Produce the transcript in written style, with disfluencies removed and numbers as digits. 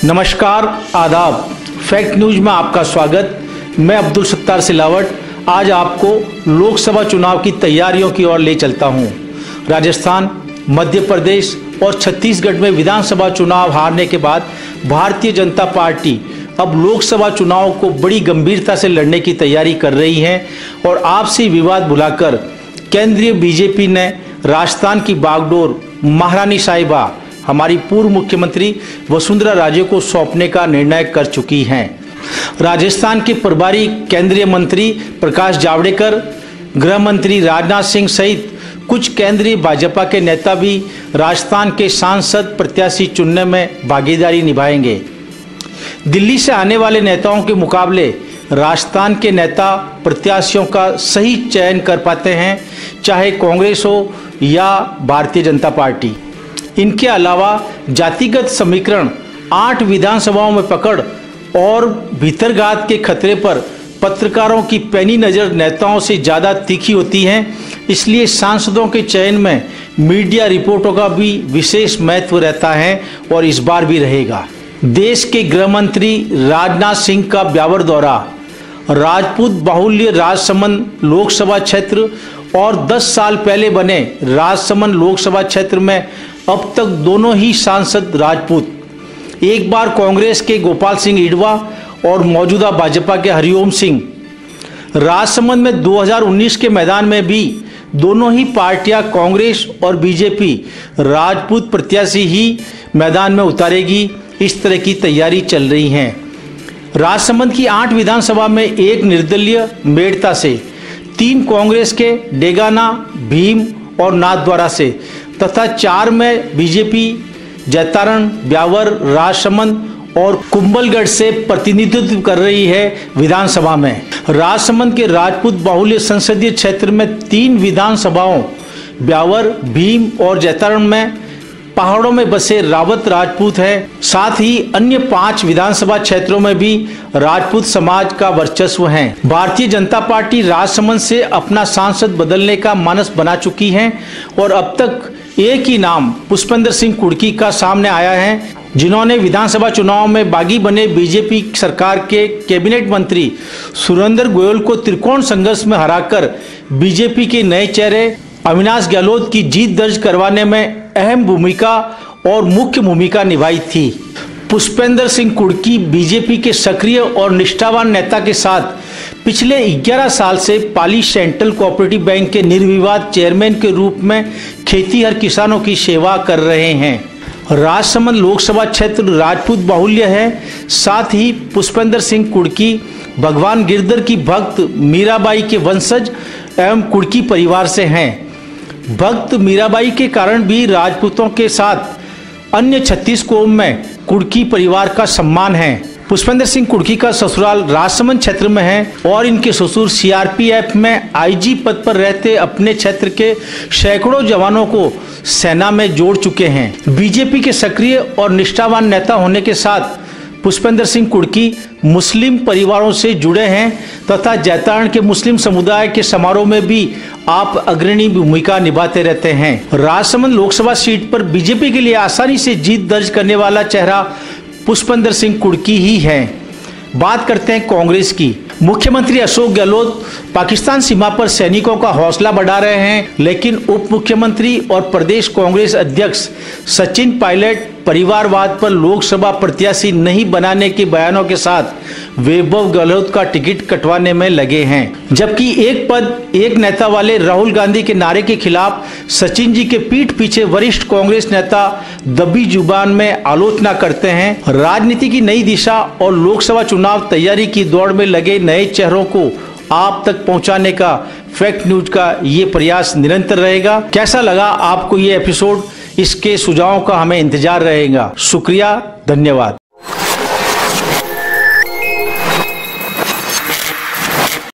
नमस्कार, आदाब। Fact news में आपका स्वागत। मैं अब्दुल सत्तार सिलावट आज आपको लोकसभा चुनाव की तैयारियों की ओर ले चलता हूं। राजस्थान, मध्य प्रदेश और छत्तीसगढ़ में विधानसभा चुनाव हारने के बाद भारतीय जनता पार्टी अब लोकसभा चुनाव को बड़ी गंभीरता से लड़ने की तैयारी कर रही है और आपसी विवाद भुलाकर केंद्रीय बीजेपी ने राजस्थान की बागडोर महारानी साहिबा हमारी पूर्व मुख्यमंत्री वसुंधरा राजे को सौंपने का निर्णय कर चुकी हैं। राजस्थान के प्रभारी केंद्रीय मंत्री प्रकाश जावड़ेकर, गृह मंत्री राजनाथ सिंह सहित कुछ केंद्रीय भाजपा के नेता भी राजस्थान के सांसद प्रत्याशी चुनने में भागीदारी निभाएंगे। दिल्ली से आने वाले नेताओं के मुकाबले राजस्थान के नेता प्रत्याशियों का सही चयन कर पाते हैं, चाहे कांग्रेस हो या भारतीय जनता पार्टी। इनके अलावा जातिगत समीकरण, 8 विधानसभाओं में पकड़ और भीतरघात के खतरे पर पत्रकारों की पैनी नज़र नेताओं से ज़्यादा तीखी होती है। इसलिए सांसदों के चयन में मीडिया रिपोर्टों का भी विशेष महत्व रहता है और इस बार भी रहेगा। देश के गृह मंत्री राजनाथ सिंह का ब्यावर दौरा, राजपूत बाहुल्य राजसमंद लोकसभा क्षेत्र और 10 साल पहले बने राजसमंद लोकसभा क्षेत्र में अब तक दोनों ही सांसद राजपूत। एक बार कांग्रेस के गोपाल सिंह इडवा और मौजूदा भाजपा के हरिओम सिंह। राजसमंद में 2019 के मैदान में भी दोनों ही पार्टियां कांग्रेस और बीजेपी राजपूत प्रत्याशी ही मैदान में उतारेगी। इस तरह की तैयारी चल रही है। राजसमंद की 8 विधानसभा में एक निर्दलीय मेड़ता से, 3 कांग्रेस के डेगाना, भीम और नाथद्वारा से तथा 4 में बीजेपी जैतारण, ब्यावर, राजसमंद और कुंभलगढ़ से प्रतिनिधित्व कर रही है। विधानसभा में राजसमंद के राजपूत बाहुल्य संसदीय क्षेत्र में 3 विधानसभाओं ब्यावर, भीम और जैतारण में पहाड़ों में बसे रावत राजपूत हैं। साथ ही अन्य 5 विधानसभा क्षेत्रों में भी राजपूत समाज का वर्चस्व है। भारतीय जनता पार्टी राजसमंद से अपना सांसद बदलने का मानस बना चुकी है और अब तक एक ही नाम पुष्पेंद्र सिंह कुर्की का सामने आया है, जिन्होंने विधानसभा चुनाव में बागी बने बीजेपी सरकार के कैबिनेट मंत्री सुरेंद्र गोयल को त्रिकोण संघर्ष में हराकर बीजेपी के नए चेहरे अविनाश गहलोत की जीत दर्ज करवाने में अहम भूमिका और मुख्य भूमिका निभाई थी। पुष्पेंद्र सिंह कुर्की बीजेपी के सक्रिय और निष्ठावान नेता के साथ पिछले 11 साल से पाली सेंट्रल कोऑपरेटिव बैंक के निर्विवाद चेयरमैन के रूप में खेतीहर किसानों की सेवा कर रहे हैं। राजसमंद लोकसभा क्षेत्र राजपूत बाहुल्य है। साथ ही पुष्पेंद्र सिंह कुर्की भगवान गिरधर की भक्त मीराबाई के वंशज एवं कुर्की परिवार से हैं। भक्त मीराबाई के कारण भी राजपूतों के साथ अन्य 36 कौम में कुर्की परिवार का सम्मान है। पुष्पेंद्र सिंह कुर्की का ससुराल राजसमंद क्षेत्र में है और इनके ससुर सीआरपीएफ में आईजी पद पर रहते अपने क्षेत्र के सैकड़ों जवानों को सेना में जोड़ चुके हैं। बीजेपी के सक्रिय और निष्ठावान नेता होने के साथ पुष्पेंद्र सिंह कुर्की मुस्लिम परिवारों से जुड़े हैं तथा जैतारण के मुस्लिम समुदाय के समारोह में भी आप अग्रणी भूमिका निभाते रहते हैं। राजसमंद लोकसभा सीट पर बीजेपी के लिए आसानी से जीत दर्ज करने वाला चेहरा पुष्पेंद्र सिंह कुर्की ही है। बात करते हैं कांग्रेस की। मुख्यमंत्री अशोक गहलोत पाकिस्तान सीमा पर सैनिकों का हौसला बढ़ा रहे हैं, लेकिन उप मुख्यमंत्री और प्रदेश कांग्रेस अध्यक्ष सचिन पायलट परिवारवाद पर लोकसभा प्रत्याशी नहीं बनाने के बयानों के साथ वैभव गहलोत का टिकट कटवाने में लगे हैं। जबकि एक पद एक नेता वाले राहुल गांधी के नारे के खिलाफ सचिन जी के पीठ पीछे वरिष्ठ कांग्रेस नेता दबी जुबान में आलोचना करते हैं। राजनीति की नई दिशा और लोकसभा चुनाव तैयारी की दौड़ में लगे नए चेहरों को आप तक पहुंचाने का फैक्ट न्यूज का ये प्रयास निरंतर रहेगा। कैसा लगा आपको ये एपिसोड? इसके सुझावों का हमें इंतजार रहेगा। शुक्रिया, धन्यवाद।